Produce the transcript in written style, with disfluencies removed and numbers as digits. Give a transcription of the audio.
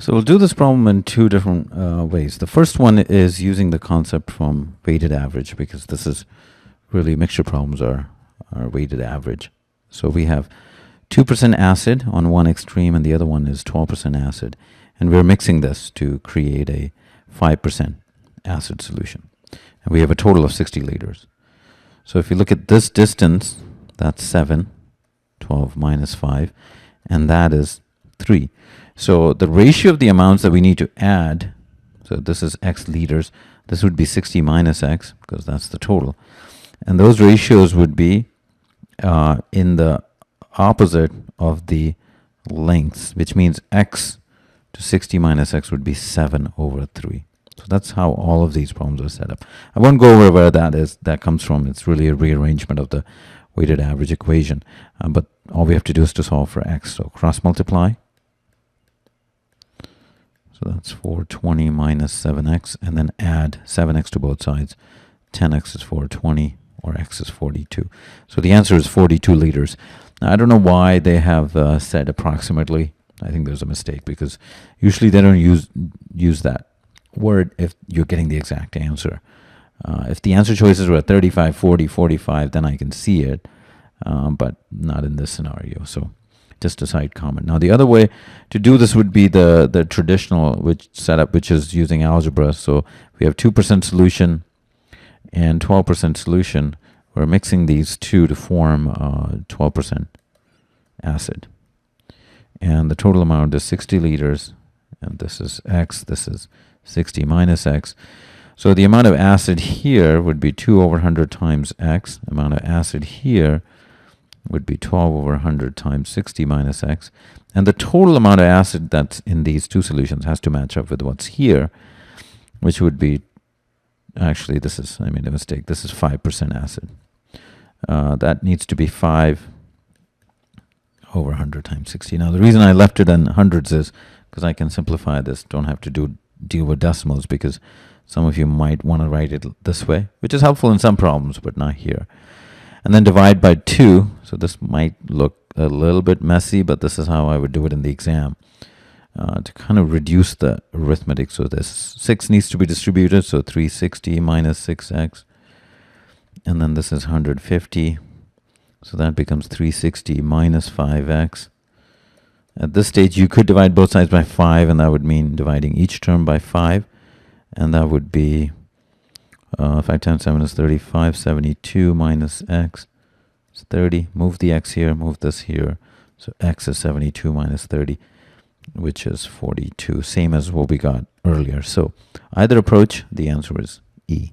So we'll do this problem in two different ways. The first one is using the concept from weighted average, because this is really mixture problems are weighted average. So we have 2% acid on one extreme and the other one is 12% acid. And we're mixing this to create a 5% acid solution. And we have a total of 60 liters. So if you look at this distance, that's 7, 12 minus 5, and that is 3. So the ratio of the amounts that we need to add, so this is x liters, this would be 60 minus x, because that's the total. And those ratios would be in the opposite of the lengths, which means x to 60 minus x would be 7 over 3. So that's how all of these problems are set up. I won't go over where that comes from. It's really a rearrangement of the weighted average equation. But all we have to do is to solve for x. So cross multiply. So that's 420 minus 7x, and then add 7x to both sides. 10x is 420, or x is 42. So the answer is 42 liters. Now, I don't know why they have said approximately. I think there's a mistake, because usually they don't use that word if you're getting the exact answer. If the answer choices were 35, 40, 45, then I can see it, but not in this scenario. So just a side comment. Now, the other way to do this would be the traditional setup, which is using algebra. So we have 2% solution and 12% solution. We're mixing these two to form 12% acid. And the total amount is 60 liters. And this is x. This is 60 minus x. So the amount of acid here would be 2 over 100 times x. The amount of acid here would be 12 over 100 times 60 minus x. And the total amount of acid that's in these two solutions has to match up with what's here, which would be, actually, I made a mistake. This is 5% acid. That needs to be 5 over 100 times 60. Now, the reason I left it in hundreds is because I can simplify this. Don't have to deal with decimals, because some of you might want to write it this way, which is helpful in some problems, but not here. And then divide by 2. So this might look a little bit messy, but this is how I would do it in the exam to kind of reduce the arithmetic. So this 6 needs to be distributed, so 360 minus 6x. And then this is 150. So that becomes 360 minus 5x. At this stage, you could divide both sides by 5, and that would mean dividing each term by 5. And that would be 5 times 7 is 35. 72 minus x is 30. Move the x here, move this here. So x is 72 minus 30, which is 42. Same as what we got earlier. So either approach, the answer is E.